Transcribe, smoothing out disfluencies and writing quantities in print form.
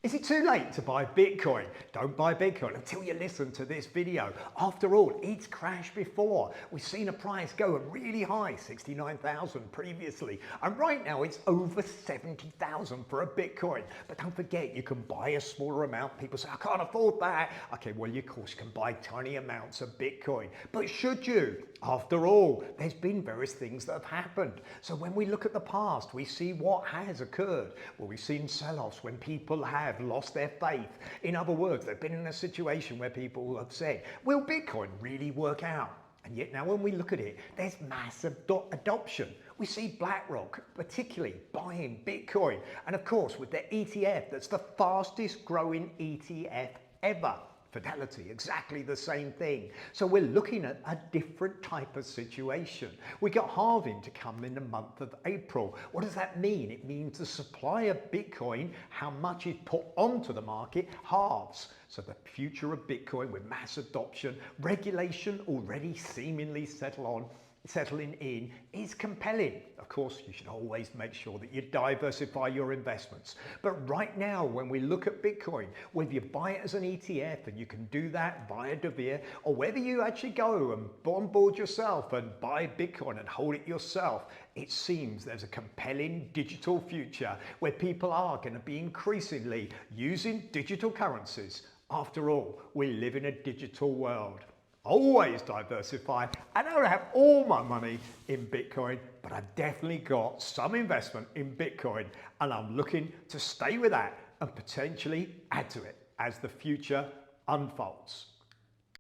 Is it too late to buy Bitcoin? Don't buy Bitcoin until you listen to this video. After all, it's crashed before. We've seen a price go really high, 69,000 previously, and right now it's over 70,000 for a Bitcoin. But don't forget, you can buy a smaller amount. People say, I can't afford that. Okay, well, of course, you can buy tiny amounts of Bitcoin. But should you? After all, there's been various things that have happened. So when we look at the past, we see what has occurred. Well, we've seen sell-offs when people have lost their faith. In other words, they've been in a situation where people have said, will Bitcoin really work out? And yet now when we look at it, there's massive adoption. We see BlackRock particularly buying Bitcoin. And of course, with their ETF, that's the fastest growing ETF ever. Fidelity, exactly the same thing. So we're looking at a different type of situation. We got halving to come in the month of April. What does that mean? It means the supply of Bitcoin, how much is put onto the market, halves. So the future of Bitcoin with mass adoption, regulation already seemingly settling in is compelling. Of course, you should always make sure that you diversify your investments. But right now, when we look at Bitcoin, whether you buy it as an ETF, and you can do that via deVere, or whether you actually go and onboard yourself and buy Bitcoin and hold it yourself, it seems there's a compelling digital future where people are going to be increasingly using digital currencies. After all, we live in a digital world. Always diversify. I don't have all my money in Bitcoin, but I've definitely got some investment in Bitcoin, and I'm looking to stay with that and potentially add to it as the future unfolds.